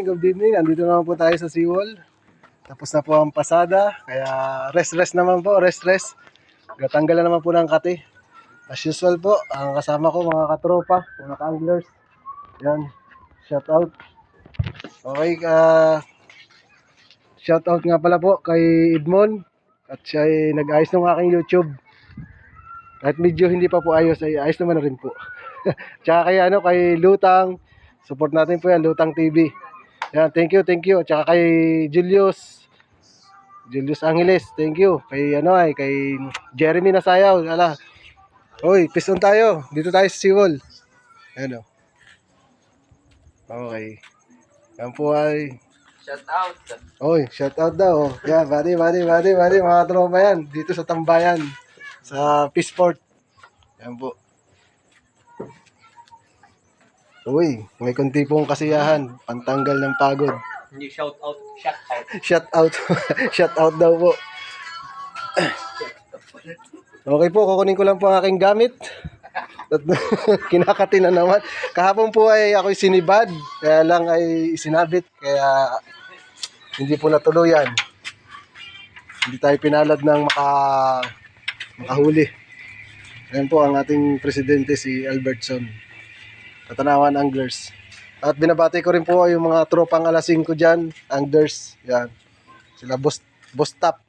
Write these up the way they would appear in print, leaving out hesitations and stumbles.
Good evening, andito naman po tayo sa Seawall. Tapos na po ang pasada, kaya rest naman po, rest. Gatanggalan naman po ng kati. As usual po, ang kasama ko mga katropa, mga ka-anglers. Yan, shout out. Okay, shout out nga pala po kay Edmond. At siya ay nag-ayos ng aking YouTube. Kahit medyo hindi pa po ayos, ay ayos naman na rin po. Tsaka kay Lutang, support natin po yan, Lutang TV. Yan, thank you. Tsaka kay Julius Angeles, thank you. Kay Jeremy Nasayaw, ala. Hoy, peace on tayo. Dito tayo sa Seawall. Ano? Okay. Yan po ay Shout out. Oy, shout out daw. Yan, body, mga tropa yan. Dito sa Tambayan, sa Peaceport. Yan po. Uy, may kunti pong kasiyahan, pantanggal ng pagod. Hindi shout out, shout out. Shout out. Shout out daw po. Okay po, kukunin ko lang po ang aking gamit. At kinakati na naman. Kahapon po ay ako'y sinibad. Kaya lang ay isinabit. Kaya hindi po natuluyan. Hindi tayo pinalad ng makahuli. Ayan po ang ating presidente, si Albertson. Katanawan Anglers. At binabati ko rin po yung mga tropang alasing ko dyan, anglers. Yan. Sila boss top.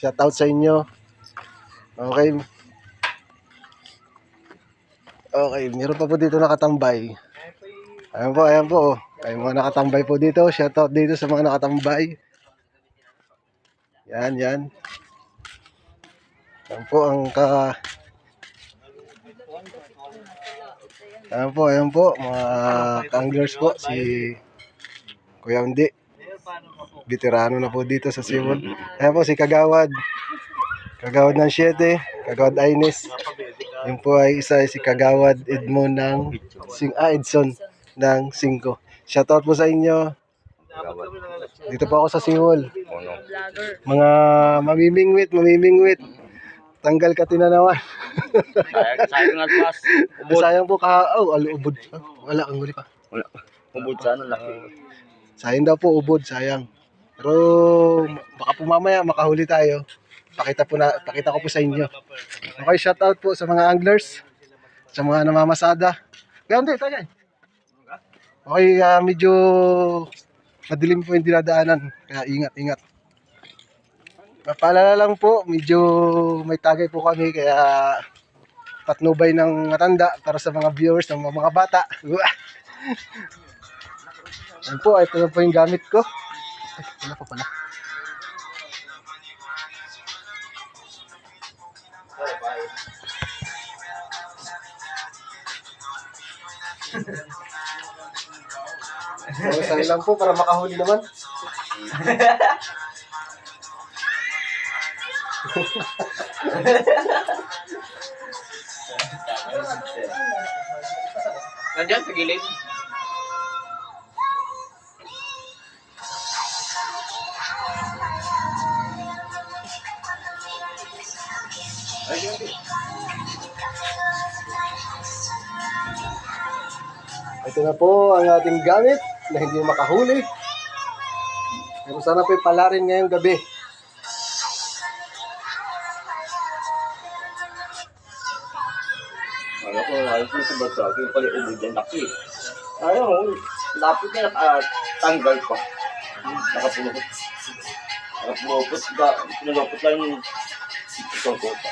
Shout out sa inyo. Okay. Okay, meron pa po dito nakatambay. Ayan po. Ay mga nakatambay po dito. Shout out dito sa mga nakatambay. Yan. Yan po ang Ayan po, mga ka-anglers po, si Kuya Undi. Veterano na po dito sa Seawall. Ayan po, si Kagawad. Kagawad ng 7, Kagawad Aines. Yun po ay si Kagawad Edmond Edson ng 5. Shoutout po sa inyo. Dito po ako sa Seawall. Mga mamimingwit. Tanggal ka tinanawan. Sayang at pas. Sayang po ubod. Wala kang huli pa. Wala. Ubod sana laki. Sayang daw po, ubod, sayang. Pero baka po mamaya makahuli tayo. Pakita ko po sa inyo. Okay, shout out po sa mga anglers, sa mga namamasada. Ganda tayo. Okay, medyo madilim po yung dinadaanan. Kaya ingat. Paalala lang po, medyo may tagay po kami, kaya patnubay ng matanda para sa mga viewers ng mga bata. Yan po, ito na po yung gamit ko. Ay, wala pa pala. Sa'yo lang po para makahuli naman. Nandiyan sa gilid. Ito na po ang ating gamit na hindi makahuli. Pero sana po palarin ngayong gabi. Ayos na sa bata. Yung pala ubod yan laki. Ayaw, lapit niya tanggal pa. Nakapulupot. Pinulupot lang yung itong kota.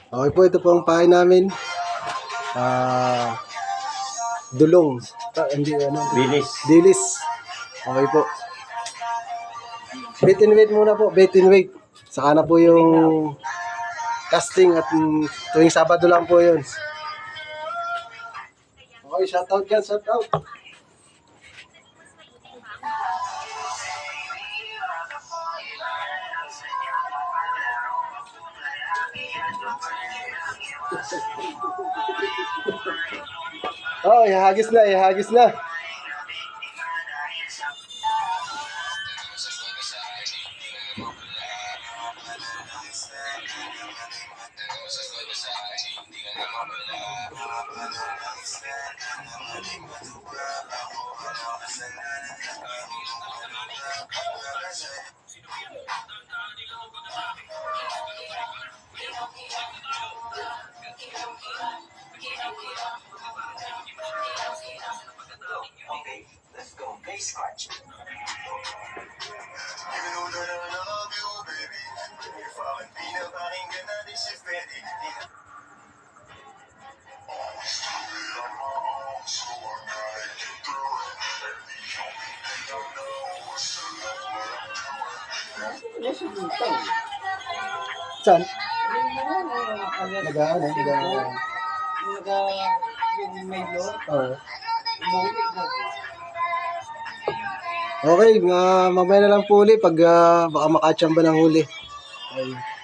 Okay po, ito po ang pahay namin. Dulong. Dilis. Okay po. Bait and wait muna po. Bait and wait. Saka na po yung casting at tuwing Sabado lang po yun. Okay, shout out yan, shout out. Oh, ihagis na, ihagis na. Yes, butang. Saan? Yung Nag-ano? yung may load, Oo. umuwi na. Okay, mamaya na lang po uli pag baka makachamba ng huli. Ay.